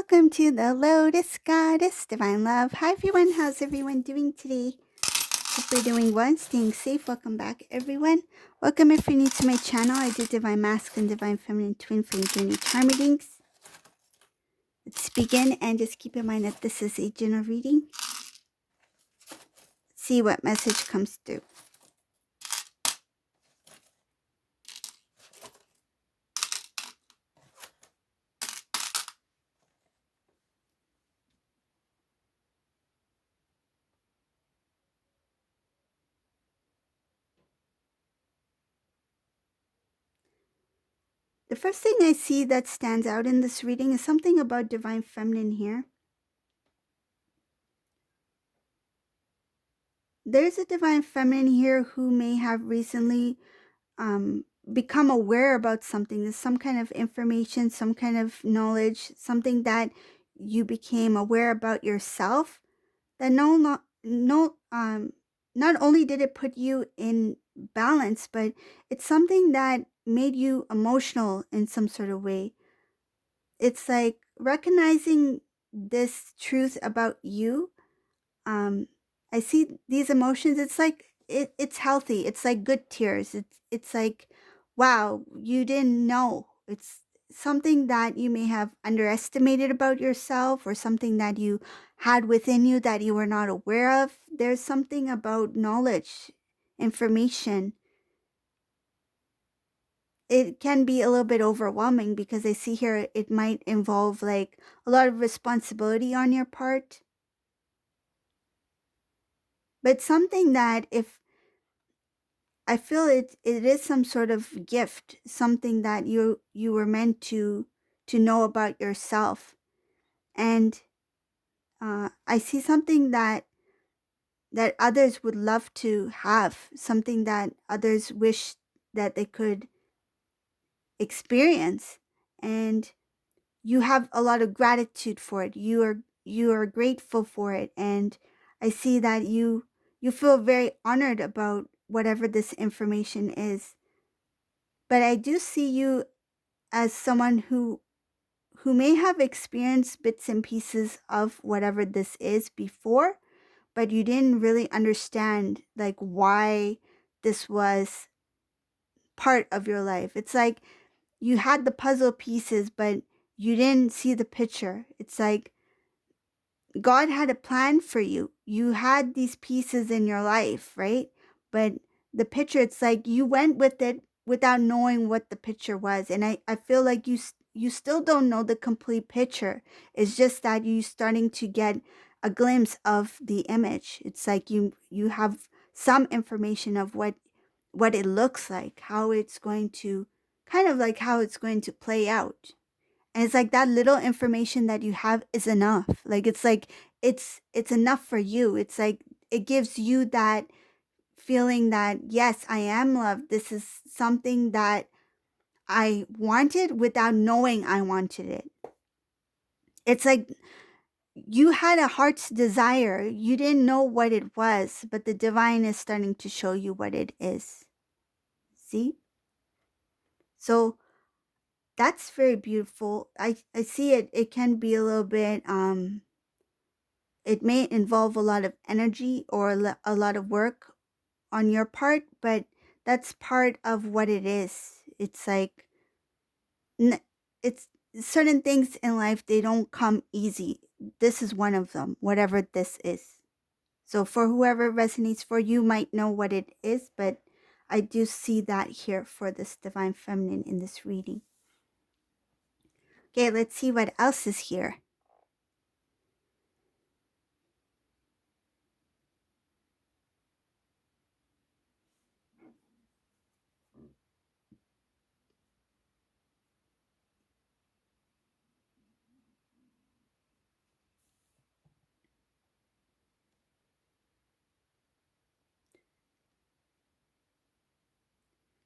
Welcome to the Lotus Goddess Divine Love. Hi everyone, how's everyone doing today? Hope you're doing well and staying safe. Welcome back everyone. Welcome if you're new to my channel. I do Divine Masculine, Divine Feminine, Twin Flame Journey Charm readings. Let's begin and just keep in mind that this is a general reading. See what message comes through. The first thing I see that stands out in this reading is something about Divine Feminine here. There's a Divine Feminine here who may have recently become aware about something. There's some kind of information, some kind of knowledge, something that you became aware about yourself that not only did it put you in balance, but it's something that made you emotional in some sort of way. It's like recognizing this truth about you. I see these emotions. It's like it's healthy. It's like good tears. It's like, wow, you didn't know. It's something that you may have underestimated about yourself, or something that you had within you that you were not aware of. There's something about knowledge, information. It can be a little bit overwhelming because I see here it might involve like a lot of responsibility on your part. But something that if I feel it is some sort of gift, something that you were meant to know about yourself. And I see something that others would love to have, something that others wish that they could experience. And you have a lot of gratitude for it. You are grateful for it. And I see that you feel very honored about whatever this information is. But I do see you as someone who may have experienced bits and pieces of whatever this is before, but you didn't really understand like why this was part of your life. It's like you had the puzzle pieces, but you didn't see the picture. It's like God had a plan for you. You had these pieces in your life, right? But the picture, it's like you went with it without knowing what the picture was. And I feel like you still don't know the complete picture. It's just that you starting to get a glimpse of the image. It's like you have some information of what it looks like, how it's going to kind of like how it's going to play out. And it's like that little information that you have is enough. Like it's enough for you. It's like it gives you that feeling that yes, I am loved. This is something that I wanted without knowing I wanted it. It's like you had a heart's desire. You didn't know what it was, but the divine is starting to show you what it is. See? So that's very beautiful. I see it. It can be a little bit it may involve a lot of energy or a lot of work on your part, but that's part of what it is. It's like it's certain things in life, they don't come easy. This is one of them, whatever this is. So for whoever resonates for you might know what it is, but I do see that here for this Divine Feminine in this reading. Okay, let's see what else is here.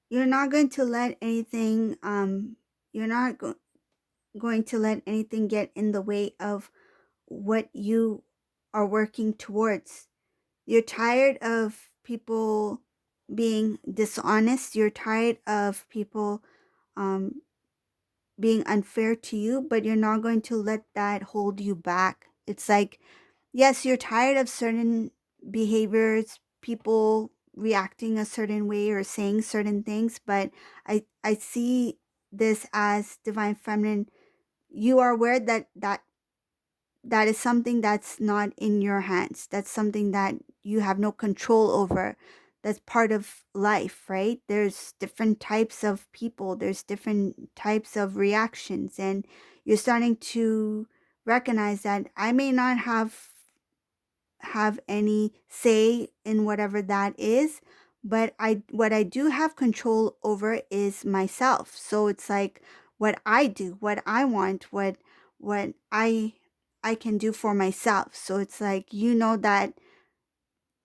You're not going to let anything you're not going to let anything get in the way of what you are working towards. You're tired of people being dishonest. You're tired of people being unfair to you, but you're not going to let that hold you back. It's like, yes, you're tired of certain behaviors, people reacting a certain way or saying certain things, but I see this as divine feminine. You are aware that that is something that's not in your hands. That's something that you have no control over. That's part of life, right? There's different types of people, there's different types of reactions, and you're starting to recognize that I may not have any say in whatever that is, but I what I do have control over is myself. So it's like what I do, what I want, what I can do for myself. So it's like, you know, that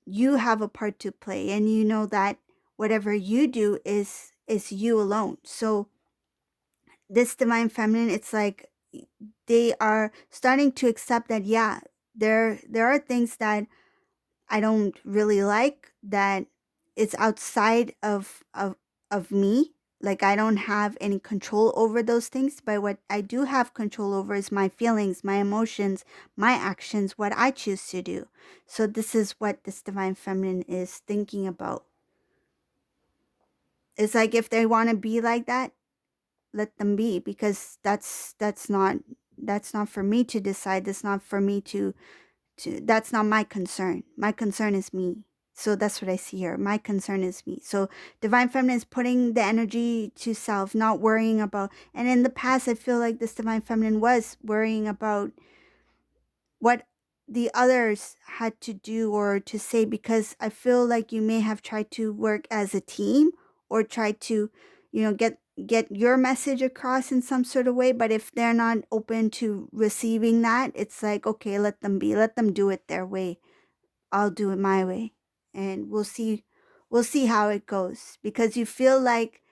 you have a part to play, and you know that whatever you do is you alone. So this divine feminine, it's like they are starting to accept that, yeah, there are things that I don't really like, that it's outside of me. Like, I don't have any control over those things, but what I do have control over is my feelings, my emotions, my actions, what I choose to do. So this is what this divine feminine is thinking about. It's like, if they want to be like that, let them be, because that's not for me to decide. That's not for me to that's not my concern. My concern is me. So that's what I see here. My concern is me. So divine feminine is putting the energy to self, not worrying about. And in the past, I feel like this divine feminine was worrying about what the others had to do or to say, because I feel like you may have tried to work as a team, or try to, get your message across in some sort of way. But if they're not open to receiving that, it's like, okay, let them be. Let them do it their way. I'll do it my way. And we'll see how it goes, because you feel like,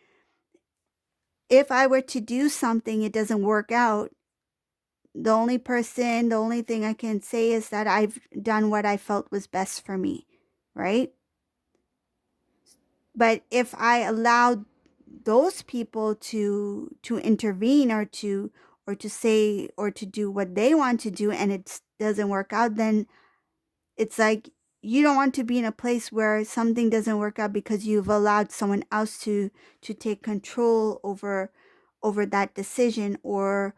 if I were to do something, it doesn't work out, the only thing I can say is that I've done what I felt was best for me, right? But if I allowed those people to intervene, or to say, or to do what they want to do, and it doesn't work out, then it's like, you don't want to be in a place where something doesn't work out because you've allowed someone else to take control over that decision, or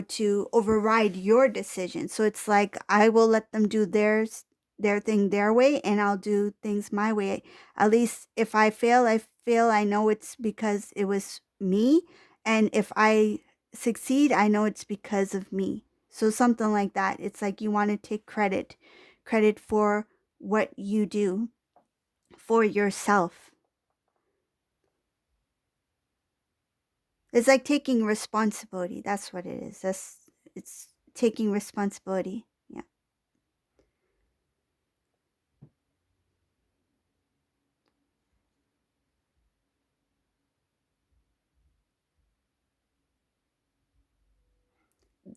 to override your decision. So it's like, I will let them do their thing their way, and I'll do things my way. At least if I fail, I know it's because it was me, and if I succeed, I know it's because of me. So something like that. It's like, you want to take credit for what you do for yourself. It's like taking responsibility. That's what it is. It's taking responsibility. Yeah.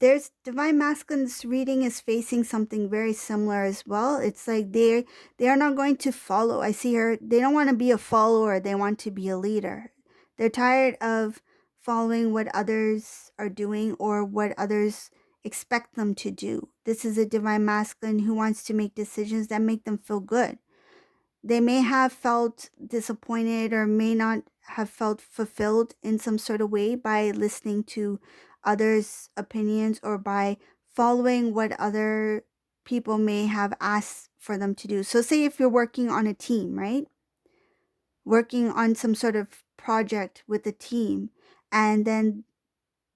There's divine masculine's reading is facing something very similar as well. It's like they are not going to follow. I see her, they don't want to be a follower, they want to be a leader. They're tired of following what others are doing, or what others expect them to do. This is a divine masculine who wants to make decisions that make them feel good. They may have felt disappointed, or may not have felt fulfilled in some sort of way by listening to others' opinions, or by following what other people may have asked for them to do. So, say if you're working on a team, right? Working on some sort of project with a team, and then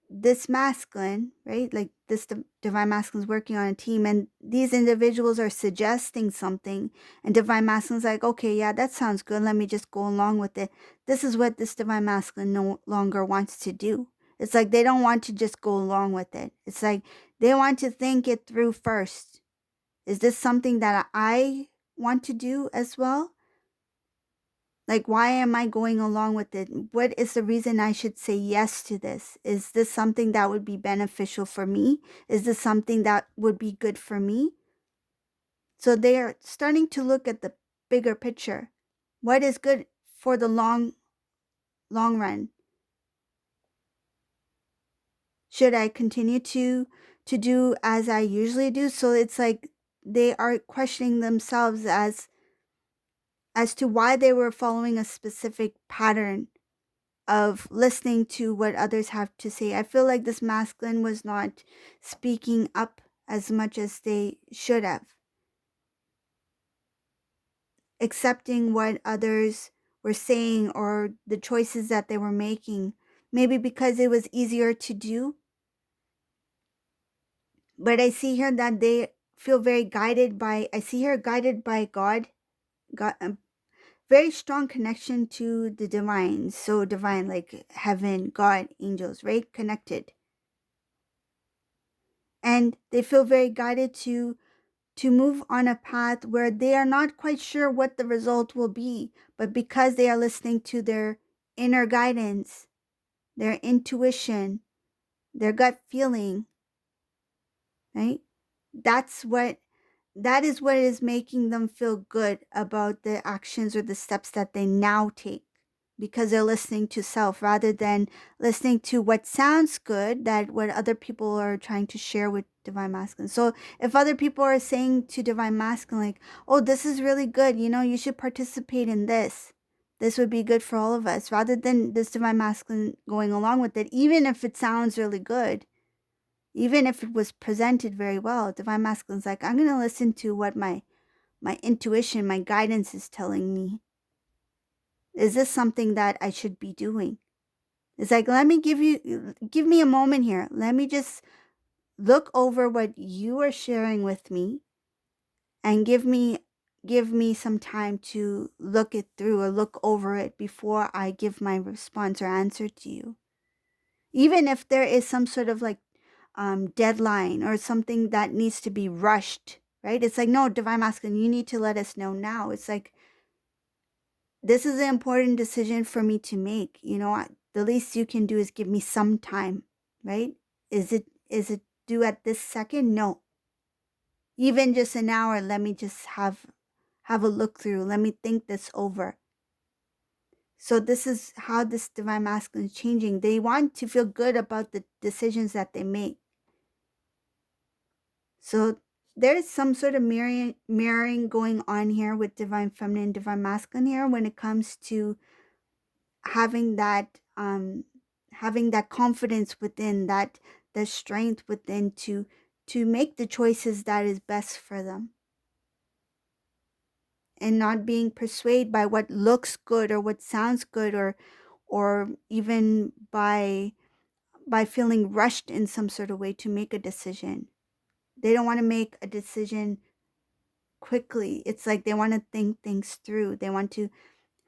this masculine, right? Like this divine masculine is working on a team, and these individuals are suggesting something, and divine masculine's like, okay, yeah, that sounds good. Let me just go along with it. This is what this divine masculine no longer wants to do. It's like, they don't want to just go along with it. It's like, they want to think it through first. Is this something that I want to do as well? Like, why am I going along with it? What is the reason I should say yes to this? Is this something that would be beneficial for me? Is this something that would be good for me? So they are starting to look at the bigger picture. What is good for the long run? Should I continue to do as I usually do? So it's like they are questioning themselves as to why they were following a specific pattern of listening to what others have to say. I feel like this masculine was not speaking up as much as they should have, accepting what others were saying or the choices that they were making. Maybe because it was easier to do. But I see here that they feel very guided by, I see here guided by God, God, very strong connection to the divine. So divine, like heaven, God, angels, right? Connected. And they feel very guided to move on a path where they are not quite sure what the result will be, but because they are listening to their inner guidance, their intuition, their gut feeling, right? That's what that is what is making them feel good about the actions or the steps that they now take, because they're listening to self rather than listening to what sounds good, that what other people are trying to share with divine masculine. So if other people are saying to divine masculine, like, oh, this is really good, you should participate in this would be good for all of us, rather than this divine masculine going along with it, even if it sounds really good, even if it was presented very well, divine masculine's like, I'm going to listen to what my intuition, my guidance is telling me. Is this something that I should be doing? It's like, let me give me a moment here. Let me just look over what you are sharing with me and give me some time to look it through or look over it before I give my response or answer to you. Even if there is some sort of like deadline or something that needs to be rushed, right? It's like, no, divine masculine, you need to let us know now. It's like, this is an important decision for me to make. The least you can do is give me some time, right? Is it due at this second? No. Even just an hour, let me just have a look through. Let me think this over. So this is how this divine masculine is changing. They want to feel good about the decisions that they make. So there's some sort of mirroring going on here with divine feminine, divine masculine here when it comes to having that confidence within, that the strength within to make the choices that is best for them, and not being persuaded by what looks good or what sounds good, or even by feeling rushed in some sort of way to make a decision. They don't want to make a decision quickly. It's like they want to think things through. They want to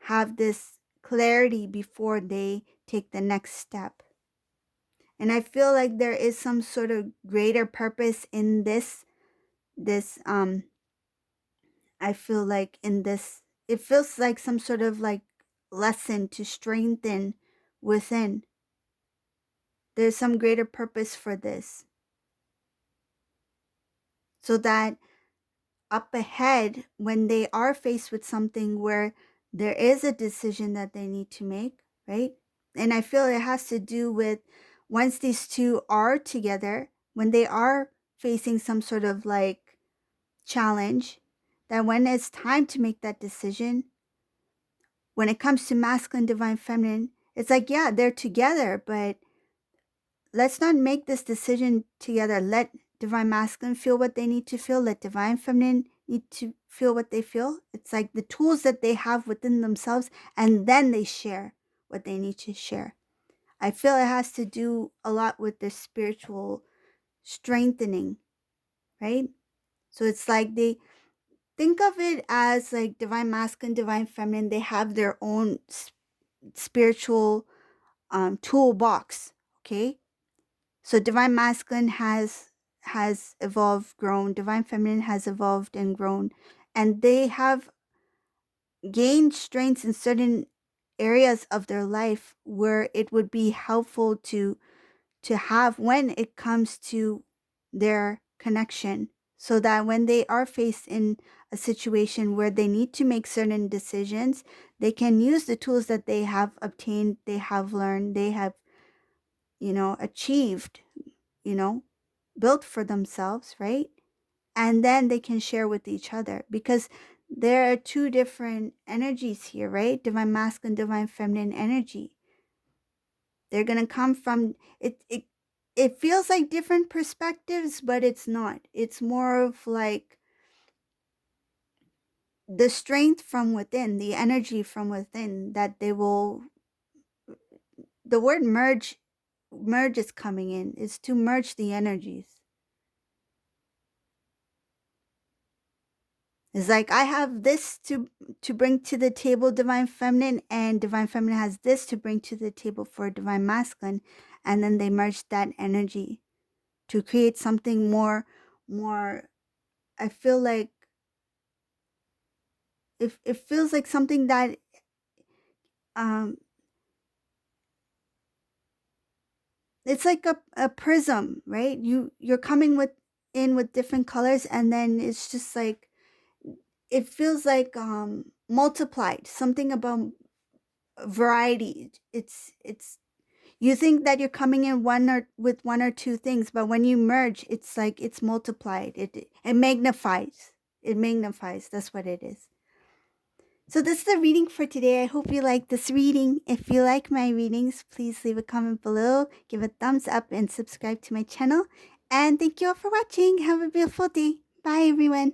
have this clarity before they take the next step. And I feel like there is some sort of greater purpose in this I feel like in this, it feels like some sort of like lesson to strengthen within. There's some greater purpose for this, so that up ahead, when they are faced with something where there is a decision that they need to make, right? And I feel it has to do with, once these two are together, when they are facing some sort of like challenge, that when it's time to make that decision, when it comes to masculine, divine, feminine, it's like, yeah, they're together, but let's not make this decision together. Let divine masculine feel what they need to feel. Let divine feminine need to feel what they feel. It's like the tools that they have within themselves, and then they share what they need to share. I feel it has to do a lot with their spiritual strengthening, right? So it's like, they think of it as like divine masculine, divine feminine. They have their own spiritual toolbox, okay? So divine masculine has evolved, grown. Divine feminine has evolved and grown, and they have gained strengths in certain areas of their life where it would be helpful to have when it comes to their connection, so that when they are faced in a situation where they need to make certain decisions, they can use the tools that they have obtained, they have learned, they have achieved, you know, built for themselves, right? And then they can share with each other, because there are two different energies here, right? Divine masculine, divine feminine energy. They're going to come from it feels like different perspectives, but it's not. It's more of like the strength from within, the energy from within, that they will, the word merge is coming in, is to merge the energies. It's like, I have this to bring to the table, divine feminine, and divine feminine has this to bring to the table for divine masculine, and then they merge that energy to create something more. I feel like it feels like something that um it's like a prism, right? You're coming with different colors, and then it's just like, it feels like multiplied, something about variety. It's you think that you're coming in with one or two things, but when you merge, it's like it's multiplied. It magnifies. It magnifies. That's what it is. So this is the reading for today. I hope you like this reading. If you like my readings, please leave a comment below, give a thumbs up, and subscribe to my channel. And thank you all for watching. Have a beautiful day. Bye, everyone.